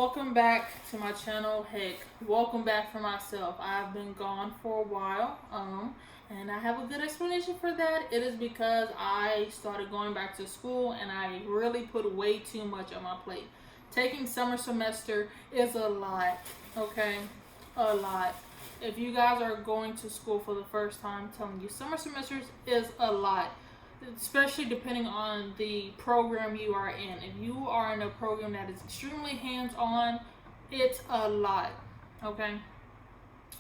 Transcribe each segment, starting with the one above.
welcome back to my channel. Heck, welcome back for myself. I've been gone for a while, and I have a good explanation for that. It is because I started going back to school and I really put way too much on my plate. Taking summer semester is a lot, okay? A lot. If you guys are going to school for the first time, I'm telling you, summer semesters is a lot, especially depending on the program you are in. If you are in a program that is extremely hands-on, it's a lot, okay?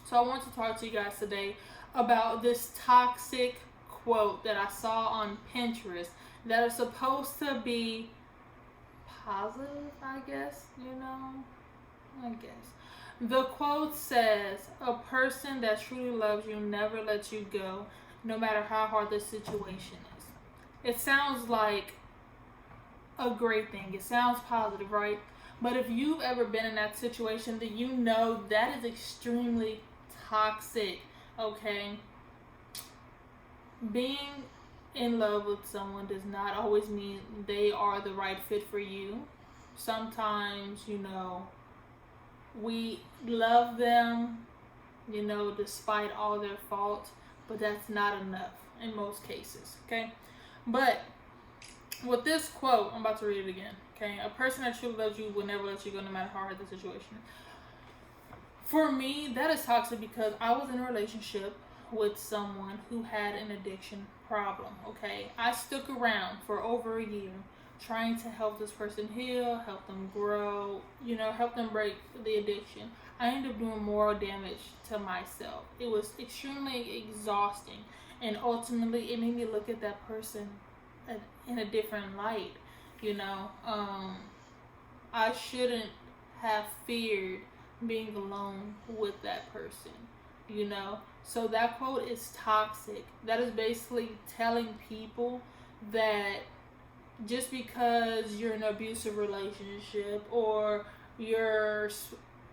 So I want to talk to you guys today about this toxic quote that I saw on Pinterest that is supposed to be positive, I guess. The quote says, "A person that truly loves you never lets you go, no matter how hard the situation is." It sounds like a great thing. It sounds positive, right? But if you've ever been in that situation, then you know that is extremely toxic, okay? Being in love with someone does not always mean they are the right fit for you. Sometimes, we love them, despite all their faults, but that's not enough in most cases, okay? But with this quote, I'm about to read it again, okay? A person that truly loves you will never let you go, no matter how hard the situation. For me, that is toxic because I was in a relationship with someone who had an addiction problem, okay? I stuck around for over a year trying to help this person heal, help them grow, help them break the addiction. I ended up doing more damage to myself. It was extremely exhausting, and ultimately it made me look at that person in a different light. I shouldn't have feared being alone with that person, so that quote is toxic. That is basically telling people that just because you're in an abusive relationship, or your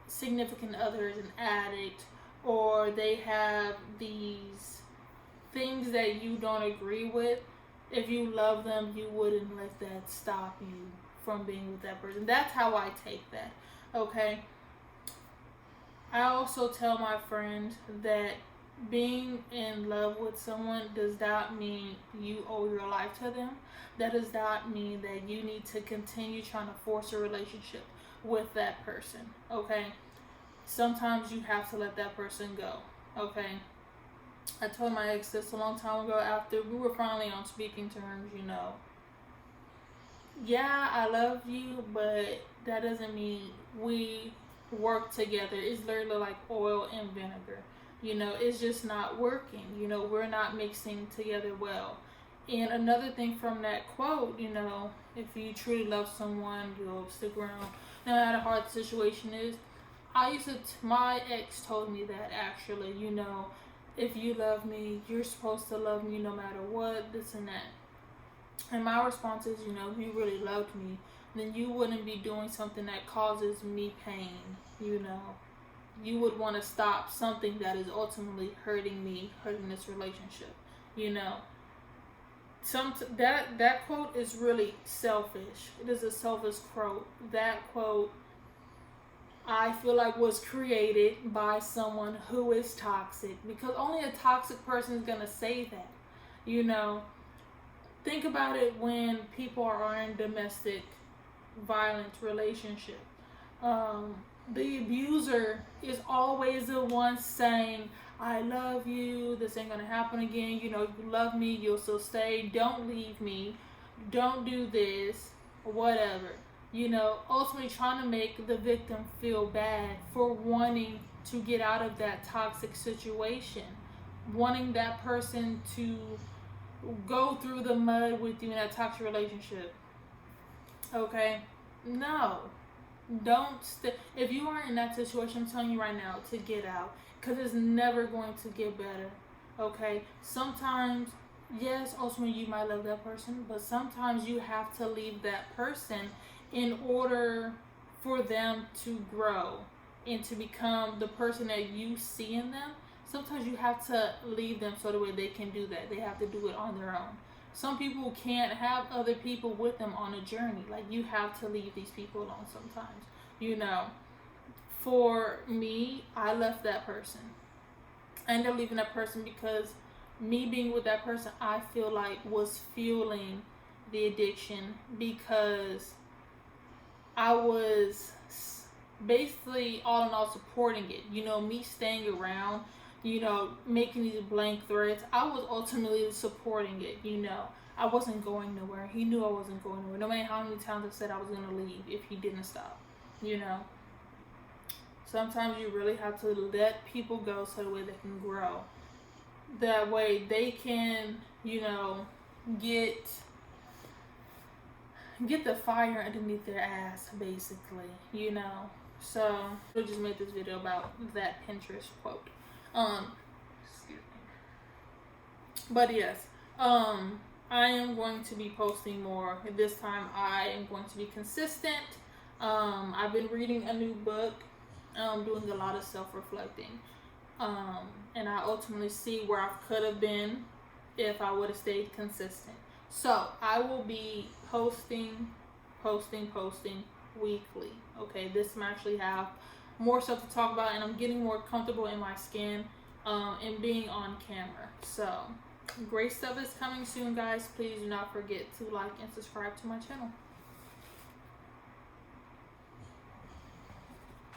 significant other is an addict, or they have these things that you don't agree with, if you love them, you wouldn't let that stop you from being with that person. That's how I take that, okay? I also tell my friends that being in love with someone does not mean you owe your life to them. That does not mean that you need to continue trying to force a relationship with that person, okay? Sometimes you have to let that person go, okay? I told my ex this a long time ago after we were finally on speaking terms, Yeah, I love you, but that doesn't mean we work together. It's literally like oil and vinegar. It's just not working. We're not mixing together well. And another thing from that quote, if you truly love someone, you'll stick around no matter how hard the situation is. My ex told me that actually, if you love me, you're supposed to love me no matter what, this and that. And my response is, if you really loved me, then you wouldn't be doing something that causes me pain, You would want to stop something that is ultimately hurting me, hurting this relationship, That quote is really selfish. It is a selfish quote. That quote, I feel like, was created by someone who is toxic, because only a toxic person is going to say that, Think about it when people are in domestic violence relationship. The abuser is always the one saying, "I love you, this ain't gonna happen again, you love me, you'll still stay, don't leave me, don't do this," whatever. Ultimately trying to make the victim feel bad for wanting to get out of that toxic situation, wanting that person to go through the mud with you in that toxic relationship, okay? No. Don't if you are in that situation, I'm telling you right now to get out, because it's never going to get better, okay? Sometimes, yes, ultimately you might love that person, but sometimes you have to leave that person in order for them to grow and to become the person that you see in them. Sometimes you have to leave them so the way they can do that. They have to do it on their own. Some people can't have other people with them on a journey. Like, you have to leave these people alone sometimes. you know. For me, I left that person. I ended up leaving that person because me being with that person, I feel like was fueling the addiction, because I was basically all in all supporting it. You know, me staying around, you know, making these blank threads, I was ultimately supporting it. You know, I wasn't going nowhere. He knew I wasn't going nowhere. No matter how many times I said I was going to leave if he didn't stop. You know, sometimes you really have to let people go so the way they can grow. That way they can, you know, get the fire underneath their ass, basically, you know. So I just made this video about that Pinterest quote. Excuse me. But yes, I am going to be posting more. This time I am going to be consistent. I've been reading a new book, doing a lot of self-reflecting. And I ultimately see where I could have been if I would have stayed consistent. So I will be posting weekly. Okay, this time I actually have more stuff to talk about, and I'm getting more comfortable in my skin, and being on camera. So great stuff is coming soon, guys. Please do not forget to like and subscribe to my channel.